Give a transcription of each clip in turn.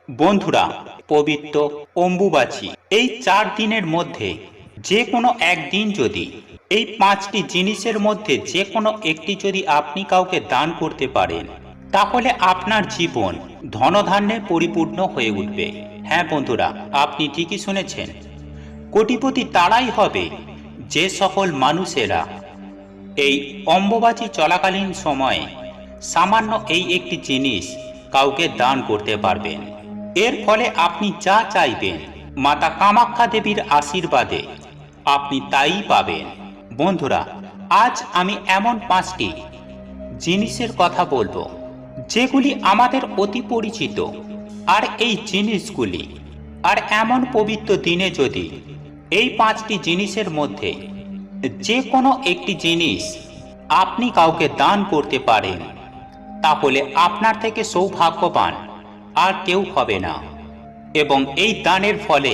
বন্ধুরা, পবিত্র অম্বুবাচী এই 4 দিনের মধ্যে যে কোনো একদিন যদি এই 5টি জিনিসের মধ্যে যে কোনো একটি যদি আপনি কাউকে দান করতে পারেন, তাহলে আপনার জীবন ধনধান্যে পরিপূর্ণ হয়ে উঠবে। হ্যাঁ বন্ধুরা, আপনি ঠিকই শুনেছেন। কোটিপতি তারাই হবে যে সকল মানুষেরা এই অম্বুবাচী চলাকালীন সময়ে সামান্য এই একটি জিনিস কাউকে দান করতে পারবেন। এর ফলে আপনি যা চাইবেন মাতা কামাখ্যা দেবীর আশীর্বাদে আপনি তাই পাবেন। বন্ধুরা, আজ আমি এমন 5টি জিনিসের কথা বলবো যেগুলি আমাদের অতি পরিচিত। আর এই জিনিসগুলি আর এমন পবিত্র দিনে যদি এই 5টি জিনিসের মধ্যে যে কোনো একটি জিনিস আপনি কাউকে দান করতে পারেন, তাহলে আপনার থেকে সৌভাগ্যবান আর কেউ হবে না। এবং এই দানের ফলে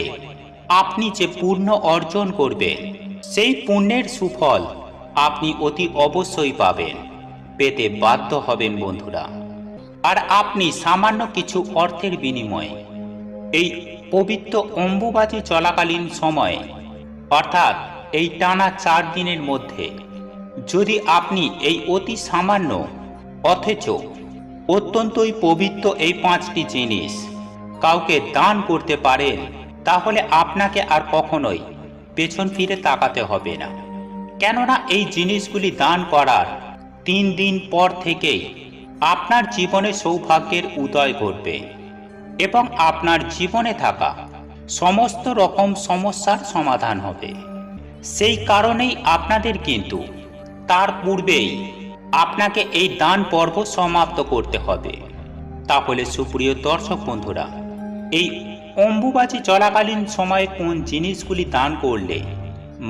আপনি যে পুণ্য অর্জন করবেন, সেই পুণ্যের সুফল আপনি অতি অবশ্যই পাবেন, পেতে বাধ্য হবেন বন্ধুরা। আর আপনি সামান্য কিছু অর্থের বিনিময়ে এই পবিত্র অম্বুবাচী চলাকালীন সময়ে, অর্থাৎ এই টানা 4 দিনের মধ্যে যদি আপনি এই অতি সামান্য অথচ অত্যন্তই পবিত্র এই 5টি জিনিস কাউকে দান করতে পারেন, তাহলে আপনাকে আর কখনোই পেছন ফিরে তাকাতে হবে না। কেননা এই জিনিসগুলি দান করার 3 দিন পর থেকেই আপনার জীবনে সৌভাগ্যের উদয় ঘটবে এবং আপনার জীবনে থাকা সমস্ত রকম সমস্যার সমাধান হবে। সেই কারণেই আপনাদের কিন্তু তার পূর্বেই আপনাকে এই দান পর্ব সমাপ্ত করতে হবে। তাহলে সুপ্রিয় দর্শক বন্ধুরা, এই অম্বুবাচী চলাকালীন সময়ে কোন জিনিসগুলি দান করলে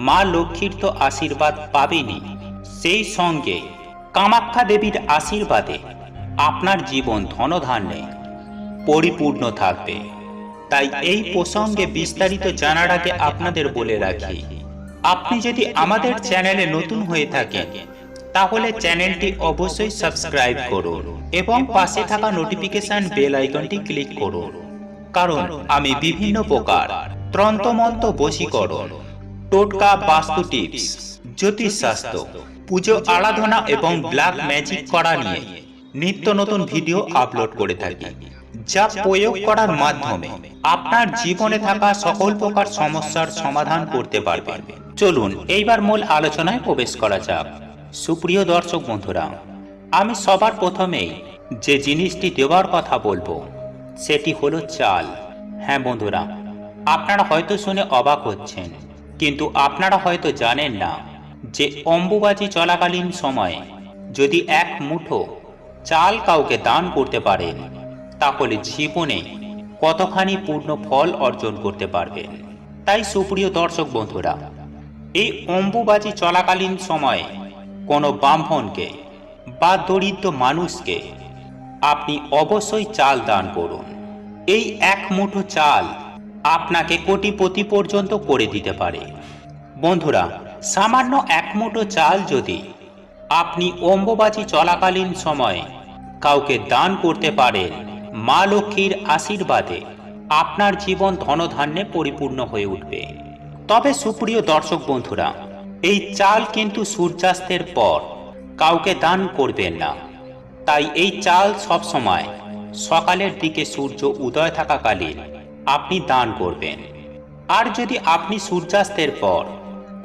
মা লক্ষ্মীর তো আশীর্বাদ পাবেনই, সেই সঙ্গে কামাখ্যা দেবীর আশীর্বাদে আপনার জীবন ধনধান্যে পরিপূর্ণ থাকবে। তাই এই প্রসঙ্গে বিস্তারিত জানার আগে আপনাদের বলে রাখি, আপনি যদি আমাদের চ্যানেলে নতুন হয়ে থাকেন তাহলে চ্যানেলটি অবশ্যই সাবস্ক্রাইব করুন এবং পাশে থাকা নোটিফিকেশন বেল আইকনটি ক্লিক করুন। কারণ আমি বিভিন্ন প্রকার তন্ত্রমন্ত্র, বশীকরণ, টোটকা, বাস্তু টিপস, জ্যোতিষশাস্ত্র, পুজো আরাধনা এবং ব্ল্যাক ম্যাজিক করা নিয়ে নিত্য নতুন ভিডিও আপলোড করে থাকি, যা প্রয়োগ করার মাধ্যমে আপনার জীবনে থাকা সকল প্রকার সমস্যার সমাধান করতে পারবেন। চলুন এইবার মূল আলোচনায় প্রবেশ করা যাক। সুপ্রিয় দর্শক বন্ধুরা, আমি সবার প্রথমেই যে জিনিসটি দেওয়ার কথা বলবো সেটি হলো চাল। হ্যাঁ বন্ধুরা, আপনারা হয়তো শুনে অবাক হচ্ছেন, কিন্তু আপনারা হয়তো জানেন না যে অম্বুবাচী চলাকালীন সময়ে যদি 1 মুঠো চাল কাউকে দান করতে পারেন, তাহলে জীবনে কতখানি পূর্ণ ফল অর্জন করতে পারবেন। তাই সুপ্রিয় দর্শক বন্ধুরা, এই অম্বুবাচী চলাকালীন সময়ে কোনো ব্রাহ্মণকে বা দরিদ্র মানুষকে আপনি অবশ্যই চাল দান করুন। এই 1 মুঠো চাল আপনাকে কোটিপতি পর্যন্ত করে দিতে পারে। বন্ধুরা, সামান্য 1 মুঠো চাল যদি আপনি অম্বুবাচী চলাকালীন সময়ে কাউকে দান করতে পারেন, মা লক্ষ্মীর আশীর্বাদে আপনার জীবন ধনধান্যে পরিপূর্ণ হয়ে উঠবে। তবে সুপ্রিয় দর্শক বন্ধুরা, এই চাল কিন্তু সূর্যাস্তের পর কাউকে দান করবেন না। তাই এই চাল সবসময় সকালের দিকে সূর্য উদয় থাকাকালীন আপনি দান করবেন। আর যদি আপনি সূর্যাস্তের পর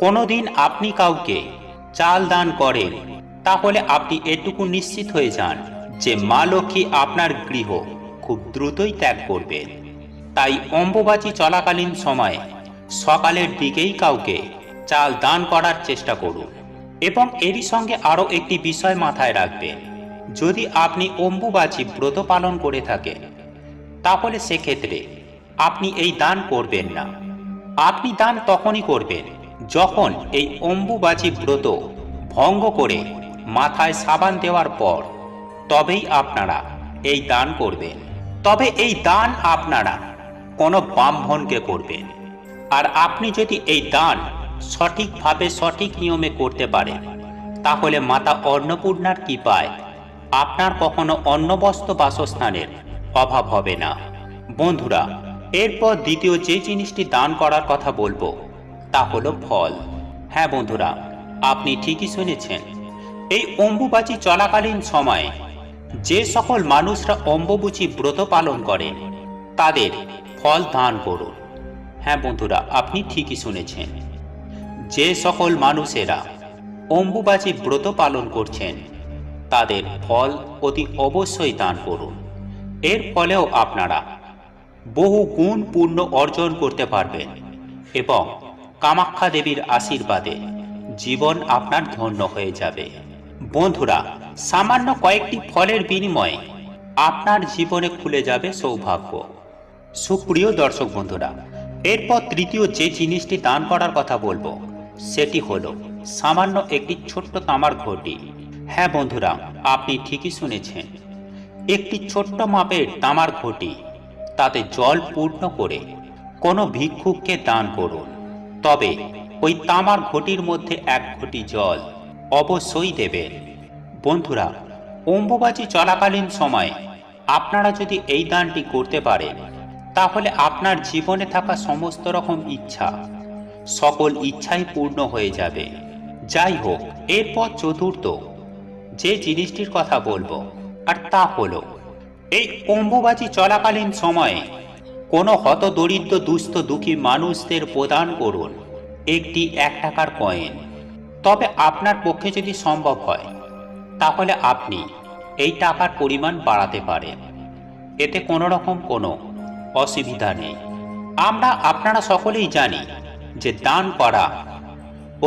কোনোদিন আপনি কাউকে চাল দান করেন, তাহলে আপনি এটুকু নিশ্চিত হয়ে যান যে মা লক্ষ্মী আপনার গৃহ খুব দ্রুতই ত্যাগ করবেন। তাই অম্বুবাচী চলাকালীন সময়ে সকালের দিকেই কাউকে চাল দান করার চেষ্টা করুন। এবং এরই সঙ্গে আরও একটি বিষয় মাথায় রাখবেন, যদি আপনি অম্বুবাচী ব্রত পালন করে থাকেন, তাহলে সেক্ষেত্রে আপনি এই দান করবেন না। আপনি দান তখনই করবেন যখন এই অম্বুবাচী ব্রত ভঙ্গ করে মাথায় সাবান দেওয়ার পর, তবেই আপনারা এই দান করবেন। তবে এই দান আপনারা কোনো ব্রাহ্মণকে করবেন। আর আপনি যদি এই দান সঠিকভাবে সঠিক নিয়মে করতে পারেন, তাহলে মাতা অন্নপূর্ণার কৃপায় আপনার কখনো অন্নবস্ত্র বাসস্থানের অভাব হবে না। বন্ধুরা, এরপর দ্বিতীয় যে জিনিসটি দান করার কথা বলবো তা হলো ফল। হ্যাঁ বন্ধুরা, আপনি ঠিকই শুনেছেন। এই অম্বুবাচী চলাকালীন সময়ে যে সকল মানুষরা অম্বুবাচী ব্রত পালন করেন তাদের ফল দান করুন। হ্যাঁ বন্ধুরা, আপনি ঠিকই শুনেছেন। যে সকল মানুষেরা অম্বুবাচী ব্রত পালন করছেন তাদের ফল অতি অবশ্যই দান করুন। এর ফলেও আপনারা বহু গুণ পূর্ণ অর্জন করতে পারবেন এবং কামাখ্যা দেবীর আশীর্বাদে জীবন আপনার ধন্য হয়ে যাবে। বন্ধুরা, সামান্য কয়েকটি ফলের বিনিময়ে আপনার জীবনে খুলে যাবে সৌভাগ্য। সুপ্রিয় দর্শক বন্ধুরা, এরপর তৃতীয় যে জিনিসটি দান করার কথা বলবো সেটি হলো সামান্য একটি ছোট্ট তামার ঘটি। হ্যাঁ বন্ধুরা, আপনি ঠিকই শুনেছেন। একটি ছোট্ট মাপের তামার ঘটি, তাতে জল পূর্ণ করে কোনো ভিক্ষুককে দান করুন। তবে ওই তামার ঘটির মধ্যে এক ঘটি জল অবশ্যই দেবেন। বন্ধুরা, অম্বুবাচী চলাকালীন সময়ে আপনারা যদি এই দানটি করতে পারেন তাহলে আপনার জীবনে থাকা সমস্ত রকম ইচ্ছা, সকল ইচ্ছাই পূর্ণ হয়ে যাবে। যাই হোক, এরপর চতুর্থ যে জিনিসটির কথা বলবো আর তা হলো এই অম্বুবাচী চলাকালীন সময়ে কোনো হতদরিদ্র দুস্থ দুঃখী মানুষদের প্রদান করুন একটি 1 টাকার কয়েন। তবে আপনার পক্ষে যদি সম্ভব হয় তাহলে আপনি এই টাকার পরিমাণ বাড়াতে পারেন, এতে কোনো রকম কোনো অসুবিধা নেই। আপনারা সকলেই জানি যে দান করা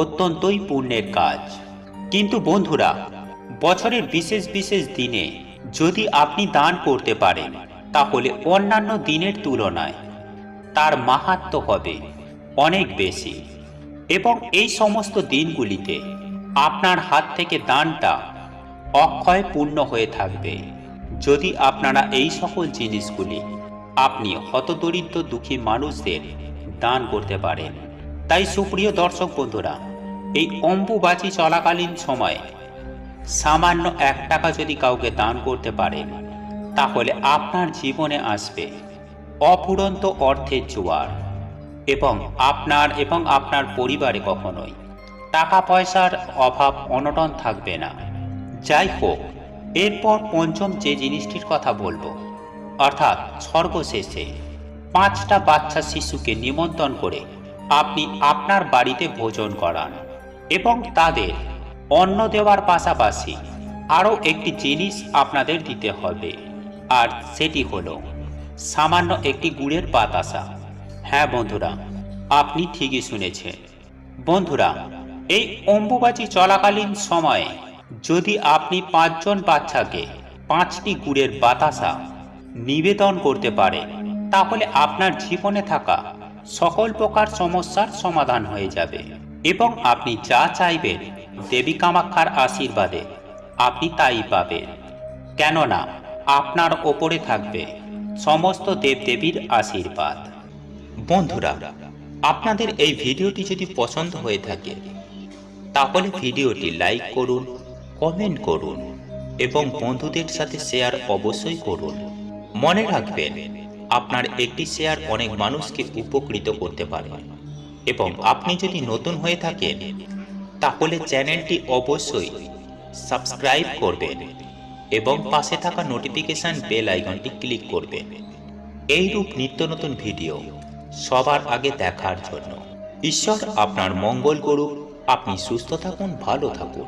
অত্যন্তই পুণ্যের কাজ। কিন্তু বন্ধুরা, বছরের বিশেষ বিশেষ দিনে যদি আপনি দান করতে পারেন তাহলে অন্যান্য দিনের তুলনায় তার মাহাত্ম্য হবে অনেক বেশি এবং এই সমস্ত দিনগুলিতে আপনার হাত থেকে দানটা অক্ষয় পূর্ণ হয়ে থাকবে যদি আপনারা এই সকল জিনিসগুলি আপনি হতদরিদ্র দুঃখী মানুষদের দান করতে পারেন। তাই সুপ্রিয় দর্শক বন্ধুরা, এই অম্বুবাচী চলাকালীন সময়ে সামান্য 1 টাকা যদি কাউকে দান করতে পারেন তাহলে আপনার জীবনে আসবে অফুরন্ত অর্থের জোয়ার এবং আপনার পরিবারে কখনোই টাকা পয়সার অভাব অনটন থাকবে না। যাই হোক, এরপর পঞ্চম যে জিনিসটির কথা বলবো অর্থাৎ সর্বশেষে 5টা বাচ্চা শিশুকে নিমন্ত্রণ করে আপনি আপনার বাড়িতে ভোজন করান এবং তাদের অন্ন দেওয়ার পাশাপাশি আরও একটি জিনিস আপনাদের দিতে হবে, আর সেটি হলো সামান্য একটি গুড়ের বাতাসা। হ্যাঁ বন্ধুরা, আপনি ঠিকই শুনেছেন। বন্ধুরা, এই অম্বুবাচী চলাকালীন সময়ে যদি আপনি 5 জন বাচ্চাকে 5টি গুড়ের বাতাসা নিবেদন করতে পারেন তাহলে আপনার জীবনে থাকা সকল প্রকার সমস্যার সমাধান হয়ে যাবে এবং আপনি যা চাইবেন দেবী কামাখ্যার আশীর্বাদে আপনি তাই পাবেন। কেননা আপনার ওপরে থাকবে সমস্ত দেবদেবীর আশীর্বাদ। বন্ধুরা, আপনাদের এই ভিডিওটি যদি পছন্দ হয়ে থাকে তাহলে ভিডিওটি লাইক করুন, কমেন্ট করুন এবং বন্ধুদের সাথে শেয়ার অবশ্যই করুন। মনে রাখবেন, আপনার একটি শেয়ার অনেক মানুষকে উপকৃত করতে পারে এবং আপনি যদি নতুন হয়ে থাকেন তাহলে চ্যানেলটি অবশ্যই সাবস্ক্রাইব করবেন এবং পাশে থাকা নোটিফিকেশন বেল আইকনটি ক্লিক করবেন এইরূপ নিত্য নতুন ভিডিও সবার আগে দেখার জন্য। ঈশ্বর আপনার মঙ্গল করুক। আপনি সুস্থ থাকুন, ভালো থাকুন।